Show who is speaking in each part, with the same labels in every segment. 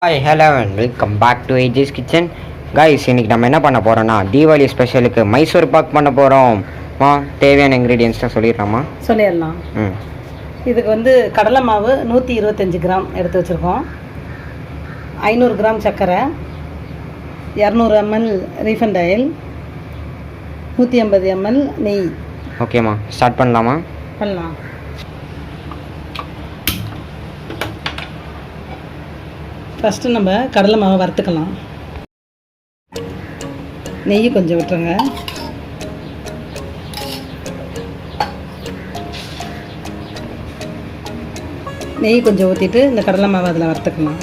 Speaker 1: Hi hello and welcome back to Aggie's kitchen. Guys, இன்னைக்கு நம்ம என்ன பண்ண போகிறோம்னா தீபாவளி ஸ்பெஷலுக்கு மைசூர் பாக் பண்ண போகிறோம். தேவையான இன்க்ரீடியன்ஸ்லாம் சொல்லிடலாமா?
Speaker 2: சொல்லிடலாம். இதுக்கு வந்து கடலை மாவு 125 கிராம் எடுத்து வச்சுருக்கோம். 500 கிராம் சர்க்கரை, 200 ml ரீஃபண்ட் ஆயில், 150 ml நெய்.
Speaker 1: ஓகேம்மா, ஸ்டார்ட் பண்ணலாமா?
Speaker 2: பண்ணலாம். ஃபஸ்ட்டு நம்ம கடலை மாவை வறுத்துக்கலாம். நெய் கொஞ்சம் விட்டுருங்க. நெய் கொஞ்சம் ஊற்றிட்டு இந்த கடலை மாவை அதில் வறுத்துக்கலாம்.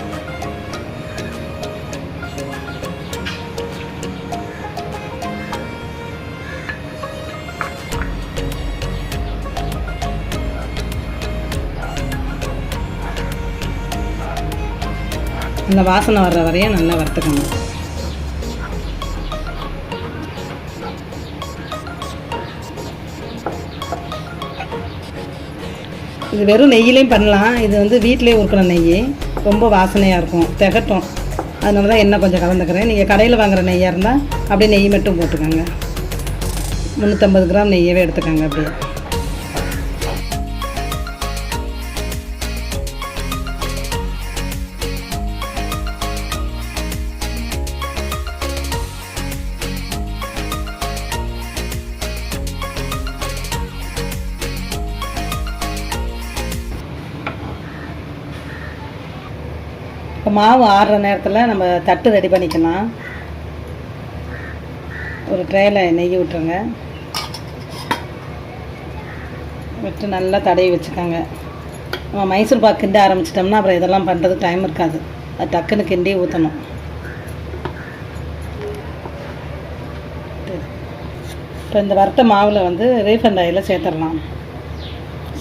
Speaker 2: அந்த வாசனை வர்ற வரையும் நல்லா வறுத்துக்கணும். இது வெறும் நெய்யிலையும் பண்ணலாம். இது வந்து வீட்டிலே உருக்கிற நெய், ரொம்ப வாசனையாக இருக்கும், திகட்டும். அதனால தான் எண்ணெய் கொஞ்சம் கலந்துக்கிறேன். நீங்கள் கடையில் வாங்குகிற நெய்யாக இருந்தால் அப்படியே நெய் மட்டும் போட்டுக்கோங்க. 350 கிராம் நெய்யவே எடுத்துக்கோங்க. அப்படியே இப்போ மாவு ஆடுற நேரத்தில் நம்ம தட்டு ரெடி பண்ணிக்கலாம். ஒரு ட்ரேயில் நெய் விட்டுருங்க. விட்டு நல்லா தடவி வச்சுக்கோங்க. நம்ம மைசூர் பாக்கு கிண்ட ஆரம்பிச்சிட்டோம்னா அப்புறம் இதெல்லாம் பண்ணுறதுக்கு டைம் இருக்காது. அது டக்குன்னு கிண்டி ஊற்றணும். இப்போ இந்த வறுத்த மாவில் வந்து ரீஃபண்ட் ஆயிலை சேர்த்துடலாம்.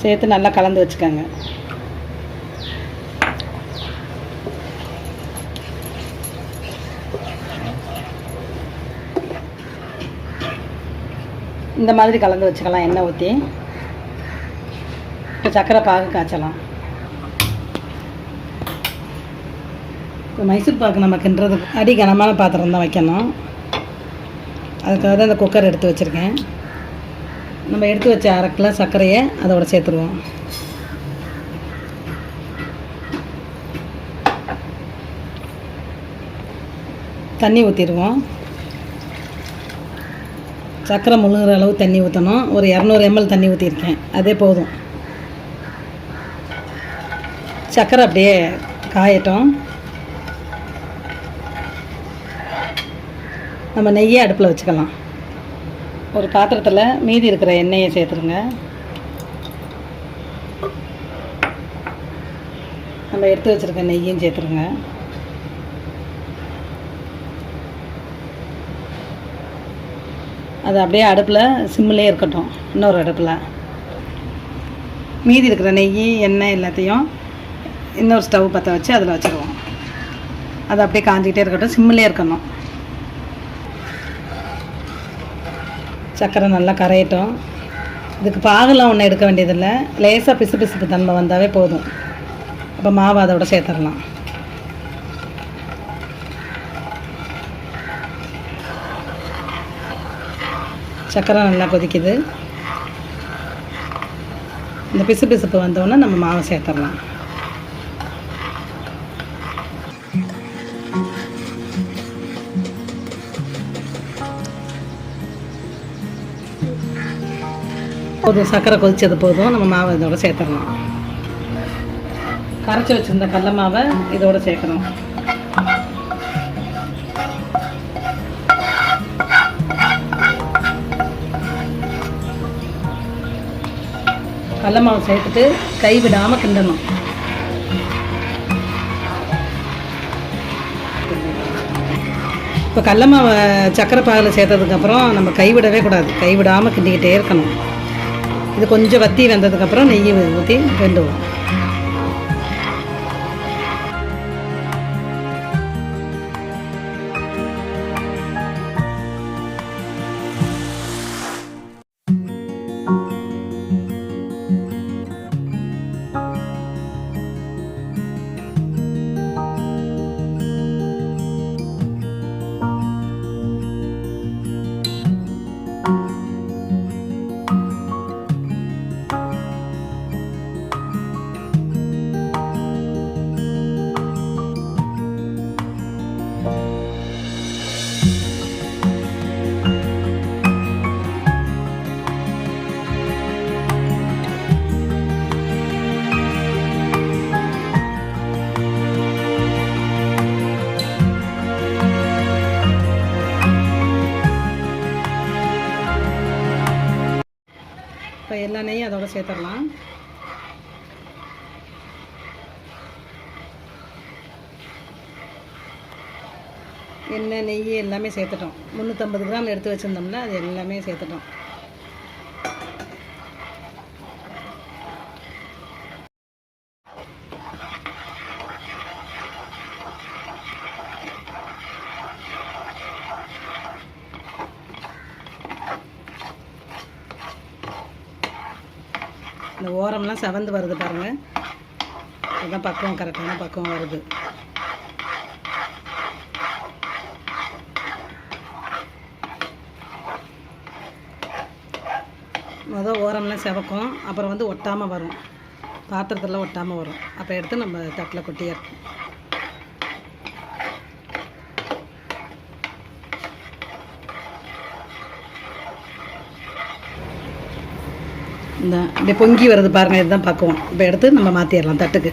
Speaker 2: சேர்த்து நல்லா கலந்து வச்சுக்கோங்க. இந்த மாதிரி கலந்து வச்சுக்கலாம். எண்ணெய் ஊற்றி இப்போ சர்க்கரை பாகு காய்ச்சலாம். இப்போ மைசூர் பாக்கு நம்ம கிண்டுறதுக்கு அடி கனமான பாத்திரம் தான் வைக்கணும். அதுக்காக தான் இந்த குக்கர் எடுத்து வச்சுருக்கேன். நம்ம எடுத்து வச்ச 1/2 கிலோ சர்க்கரையை அதோட சேர்த்துருவோம். தண்ணி ஊற்றிடுவோம். சர்க்கரை முழுகிற அளவு தண்ணி ஊற்றணும். ஒரு 200 ml தண்ணி ஊற்றிருக்கேன், அதே போதும். சர்க்கரை அப்படியே காயட்டும். நம்ம நெய்யை அடுப்பில் வச்சுக்கலாம். ஒரு பாத்திரத்தில் மீதி இருக்கிற எண்ணெயை சேர்த்துருங்க. நம்ம எடுத்து வச்சுருக்க நெய்யும் சேர்த்துருங்க. அது அப்படியே அடுப்பில் சிம்மிலே இருக்கட்டும். இன்னொரு அடுப்பில் மீதி இருக்கிற நெய் எண்ணெய் எல்லாத்தையும் இன்னொரு ஸ்டவ் பற்ற வச்சு அதில் வச்சுருவோம். அது அப்படியே காஞ்சிக்கிட்டே இருக்கட்டும், சிம்மிலே இருக்கணும். சர்க்கரை நல்லா கரையட்டும். இதுக்கு பாகெல்லாம் ஒன்றும் எடுக்க வேண்டியதில்லை. லேசாக பிசு பிசுப்பு தன்மை வந்தாவே போதும். அப்போ மாவு அதோட சேர்த்துடலாம். சர்க்கரை நல்லா கொதிக்குது. இந்த பிசு பிசுப்பு வந்தோடனே நம்ம மாவை சேர்த்துடலாம். போதும், சர்க்கரை கொதிச்சது போதும். நம்ம மாவை இதோட சேர்த்துடலாம். கரைச்சி வச்சுருந்த கடலை மாவை இதோட சேர்க்கணும். கடலை மாவு சேர்த்துட்டு கை விடாமல் கிண்டணும். இப்போ கடலை மாவை சர்க்கரை பாகில் சேர்த்ததுக்கப்புறம் நம்ம கைவிடவே கூடாது. கைவிடாமல் கிண்டிக்கிட்டே இருக்கணும். இது கொஞ்சம் வத்தி வந்ததுக்கப்புறம் நெய் ஊற்றி கிண்டுவோம். இப்போ எல்லா நெய்யும் அதோட சேர்த்துடலாம். எண்ணெய் நெய் எல்லாமே சேர்த்துட்டோம். 350 கிராம் எடுத்து வச்சுருந்தோம்னா அது எல்லாமே சேர்த்துட்டோம். இந்த ஓரம்லாம் செவந்து வருது பாருங்கள். அதுதான் பக்குவம், கரெக்டான பக்குவம் வருது. ஓரம்லாம் செவக்கும், அப்புறம் வந்து ஒட்டாமல் வரும், பாத்திரத்தில் ஒட்டாமல் வரும். அப்போ எடுத்து நம்ம தட்டில் கொட்டி இருக்கும். இந்த இப்படி பொங்கி வருது பாருங்கள், இதுதான் பக்குவம். இப்போ எடுத்து நம்ம மாற்றிடலாம் தட்டுக்கு.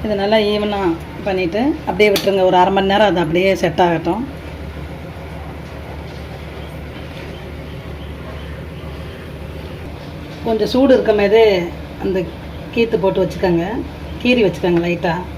Speaker 2: இதை நல்லா ஈவனாக பண்ணிவிட்டு அப்படியே விட்டுருங்க. ஒரு அரை மணி நேரம் அது அப்படியே செட் ஆகட்டும். கொஞ்சம் சூடு இருக்கும்போது அந்த கீத்து போட்டு வச்சுக்கோங்க, கீறி வச்சுக்கோங்க லைட்டாக.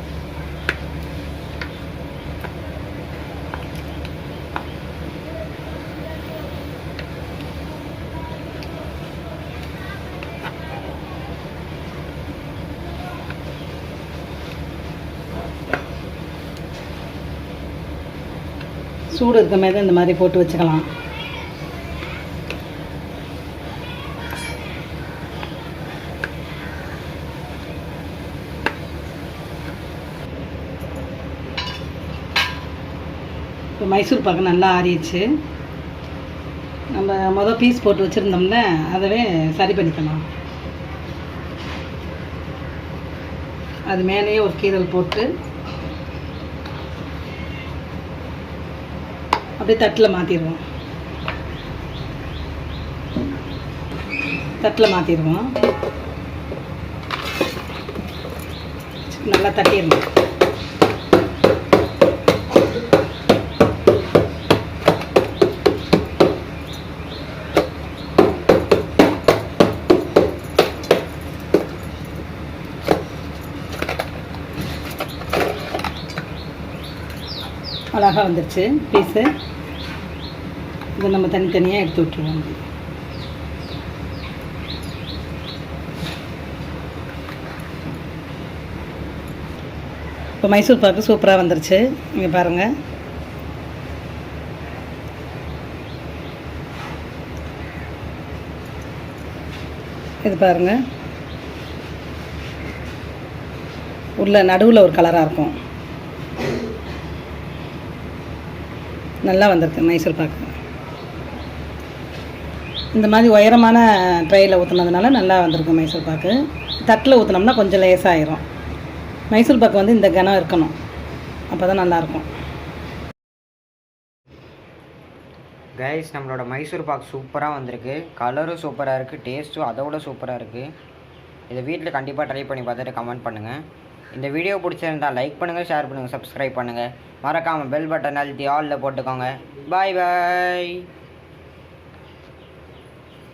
Speaker 2: சூடு இருக்க மாதிரி இந்த மாதிரி போட்டு வச்சுக்கலாம். இப்போ மைசூர் பாக்கு நல்லா ஆறிடுச்சு. நம்ம பீஸ் போட்டு வச்சுருந்தோம்ல, அதவே சரி பண்ணிக்கலாம். அது மேலேயே ஒரு கீரல் போட்டு அப்படியே தட்டில் மாற்றிடுவோம். நல்லா தட்டிடணும். அழகாக வந்துடுச்சு பீஸு. இதை நம்ம தனித்தனியாக எடுத்து விட்டுருவோம். இப்போ மைசூர் பாக்கு சூப்பராக வந்துருச்சு. இங்கே பாருங்கள். இது பாருங்கள், உள்ள நடுவில் ஒரு கலராக இருக்கும். நல்லா வந்திருக்கு மைசூர் பாக்கு. இந்த மாதிரி உயரமான ட்ரையில் ஊற்றுனதுனால நல்லா வந்திருக்கு மைசூர் பாக்கு. தட்டில் ஊற்றினோம்னா கொஞ்சம் லேசாகிடும். மைசூர் பாக்கு வந்து இந்த கனம் இருக்கணும், அப்போ தான் நல்லாயிருக்கும்.
Speaker 1: கைஸ், நம்மளோட மைசூர் பாக் சூப்பராக வந்திருக்கு. கலரும் சூப்பராக இருக்குது, டேஸ்ட்டும் அதோட சூப்பராக இருக்குது. இதை வீட்டில் கண்டிப்பாக ட்ரை பண்ணி பார்த்துட்டு கமெண்ட் பண்ணுங்கள். இந்த வீடியோ பிடிச்சிருந்தால் லைக் பண்ணுங்கள், ஷேர் பண்ணுங்கள், சப்ஸ்கிரைப் பண்ணுங்கள். மறக்காமல் பெல் பட்டன் அழுத்தி ஆலில் போட்டுக்கோங்க. பாய் பாய்.